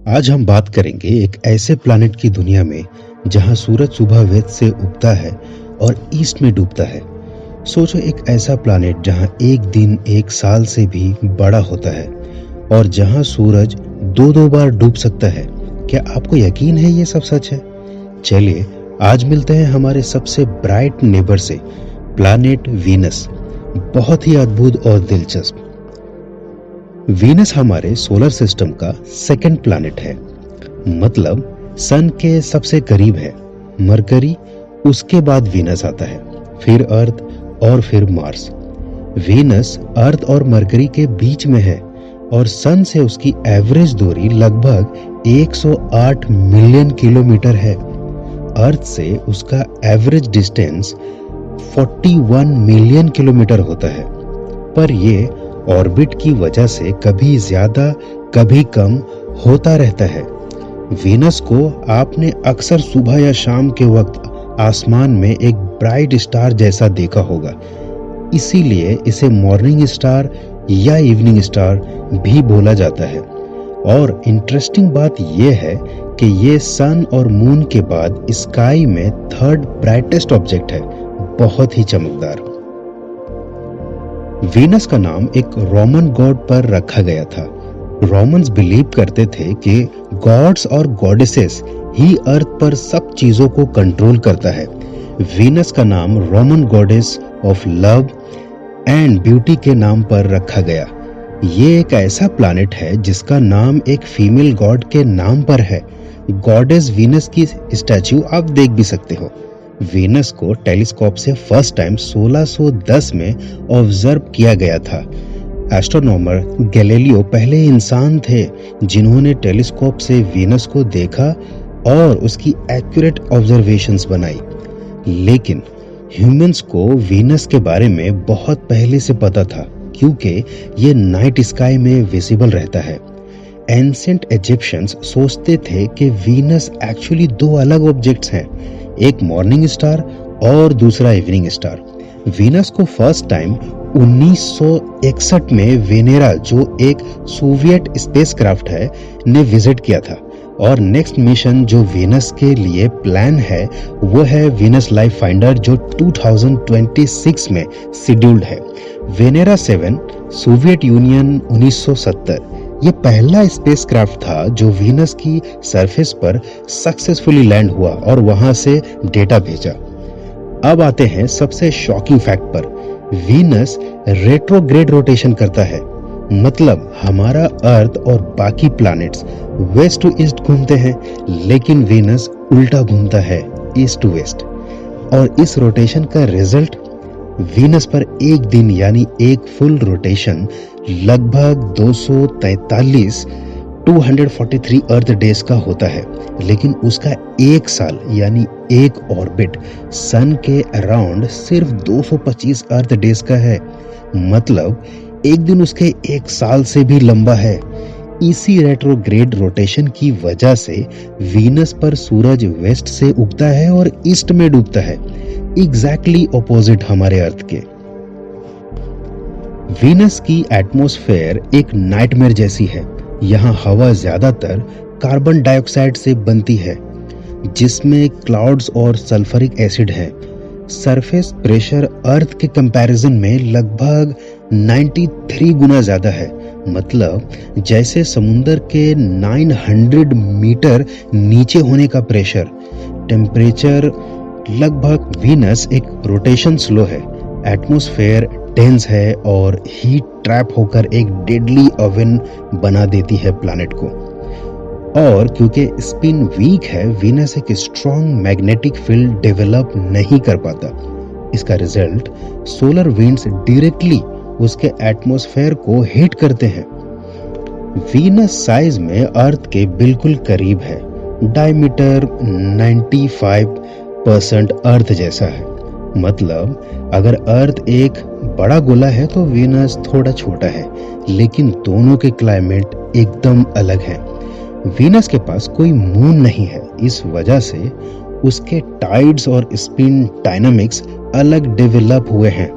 आज हम बात करेंगे एक ऐसे प्लैनेट की दुनिया में जहां सूरज सुबह वेस्ट से उगता है और ईस्ट में डूबता है। सोचो, एक ऐसा प्लैनेट जहां एक दिन एक साल से भी बड़ा होता है और जहां सूरज दो दो बार डूब सकता है। क्या आपको यकीन है ये सब सच है? चलिए आज मिलते हैं हमारे सबसे ब्राइट नेबर से, प्लैनेट वीनस। बहुत ही अद्भुत और दिलचस्प। वीनस हमारे सोलर सिस्टम का सेकंड प्लैनेट है, मतलब सन के सबसे करीब है। मरकरी, उसके बाद वीनस आता है, फिर अर्थ और फिर मार्स। वीनस अर्थ और मरकरी के बीच में है और सन से उसकी एवरेज दूरी लगभग 108 मिलियन किलोमीटर है। अर्थ से उसका एवरेज डिस्टेंस 41 मिलियन किलोमीटर होता है, पर ये ऑर्बिट की वजह से कभी ज्यादा कभी कम होता रहता है। वीनस को आपने अक्सर सुबह या शाम के वक्त आसमान में एक ब्राइट स्टार जैसा देखा होगा, इसीलिए इसे मॉर्निंग स्टार या इवनिंग स्टार भी बोला जाता है। और इंटरेस्टिंग बात यह है कि ये सन और मून के बाद स्काई में थर्ड ब्राइटेस्ट ऑब्जेक्ट है, बहुत ही चमकदार। वीनस का नाम एक रोमन गॉड पर रखा गया था। रोमन्स बिलीव करते थे कि गॉड्स और गॉडेसेस ही अर्थ पर सब चीजों को कंट्रोल करता है। वीनस का नाम Roman goddess of love and beauty के नाम पर रखा गया। ये एक ऐसा प्लैनेट है जिसका नाम एक फीमेल गॉड के नाम पर है। गॉडेस वीनस की स्टैच्यू आप देख भी सकते हो। वीनस को टेलीस्कोप से फर्स्ट टाइम 1610 में ऑब्जर्व किया गया था। एस्ट्रोनॉमर गैलीलियो पहले इंसान थे जिन्होंने टेलीस्कोप से वीनस को देखा और उसकी एक्यूरेट ऑब्जर्वेशंस बनाई। लेकिन ह्यूमंस को वीनस के बारे में बहुत पहले से पता था, क्योंकि ये नाइट स्काई में विजिबल रहता है। एंशिएंट इजिप्शियंस सोचते थे कि वीनस एक्चुअली दो अलग ऑब्जेक्ट्स हैं, एक मॉर्निंग स्टार और दूसरा इवनिंग स्टार। वीनस को फर्स्ट टाइम 1961 में वेनेरा, जो एक सोवियत स्पेसक्राफ्ट है, ने विजिट किया था। और नेक्स्ट मिशन जो वीनस के लिए प्लान है वो है वीनस लाइफ फाइंडर, जो 2026 में शेड्यूल्ड है। वेनेरा 7 सोवियत यूनियन 1970 ये पहला स्पेसक्राफ्ट था जो वीनस की सरफेस पर सक्सेसफुली लैंड हुआ और वहां से डेटा भेजा। अब आते हैं सबसे शॉकिंग फैक्ट पर। वीनस रेट्रोग्रेड रोटेशन करता है, मतलब हमारा अर्थ और बाकी प्लैनेट्स वेस्ट टू ईस्ट घूमते हैं, लेकिन वीनस उल्टा घूमता है, ईस्ट टू वेस्ट। और इस रोटेशन का रिजल्ट, वीनस पर एक दिन यानी एक फुल रोटेशन लगभग 243 अर्थ डेज का होता है। लेकिन उसका एक साल यानी एक ऑर्बिट सन के अराउंड सिर्फ 225 अर्थ डेज का है, मतलब एक दिन उसके एक साल से भी लंबा है। इसी रेट्रोग्रेड रोटेशन की वजह से वीनस पर सूरज वेस्ट से उगता है और ईस्ट में डूबता है, एग्जैक्टली ऑपोजिट हमारे अर्थ के। वीनस की एटमॉस्फेयर एक नाइटमेयर जैसी है। यहाँ हवा ज्यादातर कार्बन डाइऑक्साइड से बनती है, जिसमें क्लाउड्स और सल्फ्यूरिक एसिड है। सरफेस प्रेशर अर्थ के कंपैरिजन में लगभग 93 गुना ज्यादा है, मतलब जैसे समुंदर के 900 मीटर नीचे होने का प्रेशर। टेम्परेचर लगभग, वीनस एक रोटेशन स्लो है, एटमॉस्फेयर डेंस है और हीट ट्रैप होकर एक डेडली ओवन बना देती है प्लैनेट को। और क्योंकि स्पिन वीक है, वीनस एक स्ट्रॉन्ग मैग्नेटिक फील्ड डेवलप नहीं कर पाता। इसका रिजल्ट, सोलर विंड्स डायरेक्टली उसके एटमॉस्फेयर को हिट करते हैं। वीनस साइज में अर्थ के बिल्कुल करीब है, डायमीटर 95% अर्थ जैसा है। मतलब अगर अर्थ एक बड़ा गोला है तो वीनस थोड़ा छोटा है, लेकिन दोनों के क्लाइमेट एकदम अलग हैं। वीनस के पास कोई मून नहीं है, इस वजह से उसके टाइड्स और स्पिन डायनामिक्स अलग डेवलप हुए हैं।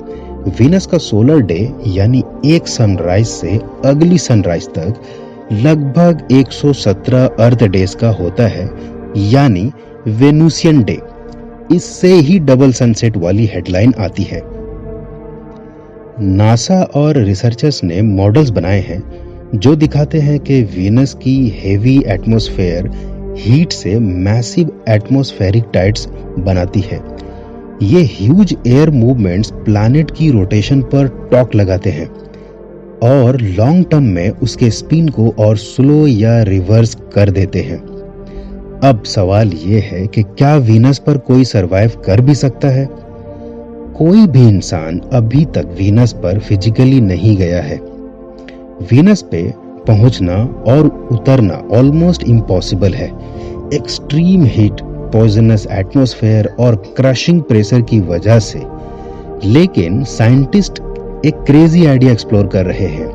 वीनस का सोलर डे यानी एक सनराइज से अगली सनराइज तक लगभग 117 अर्थ डेज का होता है, यानी वेनुसियन डे। इससे ही डबल सनसेट वाली हेडलाइन आती है। नासा और रिसर्चर्स ने मॉडल्स बनाए हैं जो दिखाते हैं कि वीनस की हेवी एटमॉस्फेयर हीट से मैसिव एटमॉस्फेरिक टाइड्स बनाती है। ये ह्यूज एयर मूवमेंट्स प्लैनेट की रोटेशन पर टॉक लगाते हैं और लॉन्ग टर्म में उसके स्पिन को और स्लो या रिवर्स कर देते हैं। अब सवाल ये है कि क्या वीनस पर कोई सरवाइव कर भी सकता है? कोई भी इंसान अभी तक वीनस पर फिजिकली नहीं गया है। वीनस पे पहुंचना और उतरना ऑलमोस्ट इम्पॉसिबल है। एक्सट्रीम हीट, पॉइजनस एटमॉस्फेयर और क्रशिंग प्रेशर की वजह से। लेकिन साइंटिस्ट एक क्रेजी आइडिया एक्सप्लोर कर रहे हैं,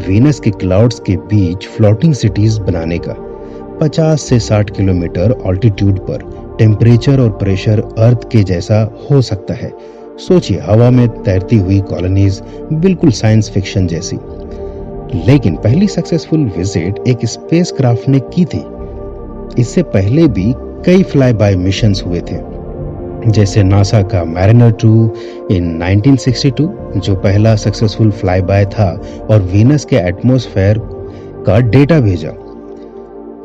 वीनस के क्लाउड्स के बीच फ्लोटिंग सिटीज बनाने का। 50 से 60 किलोमीटर ऑल्टीट्यूड पर टेम्परेचर और प्रेशर अर्थ के जैसा हो सकता है। सोचिए, हवा में तैरती हुई कॉलोनीज, बिल्कुल साइंस फिक्शन जैसी। लेकिन पहली सक्सेसफुल विजिट एक स्पेसक्राफ्ट ने की थी। इससे पहले भी कई फ्लाई बाय मिशंस हुए थे, जैसे नासा का मैरिनर 2 इन 1962 जो पहला सक्सेसफुल फ्लाई बाय था और वीनस के एटमॉस्फेयर का डेटा भेजा।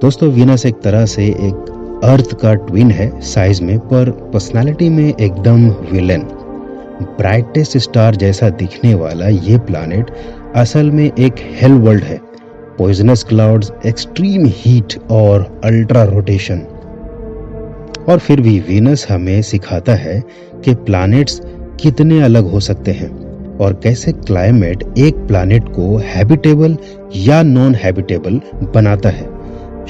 दोस्तों, वीनस एक तरह से एक अर्थ का ट्विन है साइज में, पर पर्सनालिटी में एकदम विलेन। ब्राइटेस्ट स्टार जैसा दिखने वाला ये प्लैनेट असल में एक हेल वर्ल्ड है। पॉइजनस क्लाउड्स, एक्सट्रीम हीट और अल्ट्रा रोटेशन। और फिर भी वीनस हमें सिखाता है कि प्लैनेट्स कितने अलग हो सकते हैं और कैसे क्लाइमेट एक प्लैनेट को हैबिटेबल या नॉन हैबिटेबल बनाता है।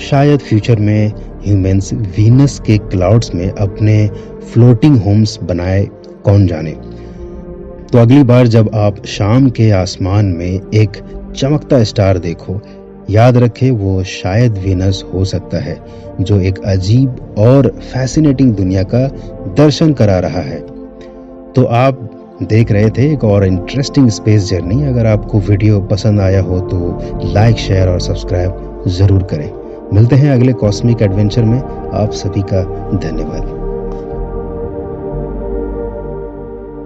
शायद फ्यूचर में ह्यूमंस वीनस के क्लाउड्स में अपने फ्लोटिंग होम्स बनाए, कौन जाने। तो अगली बार जब आप शाम के आसमान में एक चमकता स्टार देखो, याद रखें वो शायद वीनस हो सकता है, जो एक अजीब और फैसिनेटिंग दुनिया का दर्शन करा रहा है। तो आप देख रहे थे एक और इंटरेस्टिंग स्पेस जर्नी। अगर आपको वीडियो पसंद आया हो तो लाइक, शेयर और सब्सक्राइब जरूर करें। मिलते हैं अगले कॉस्मिक एडवेंचर में। आप सभी का धन्यवाद।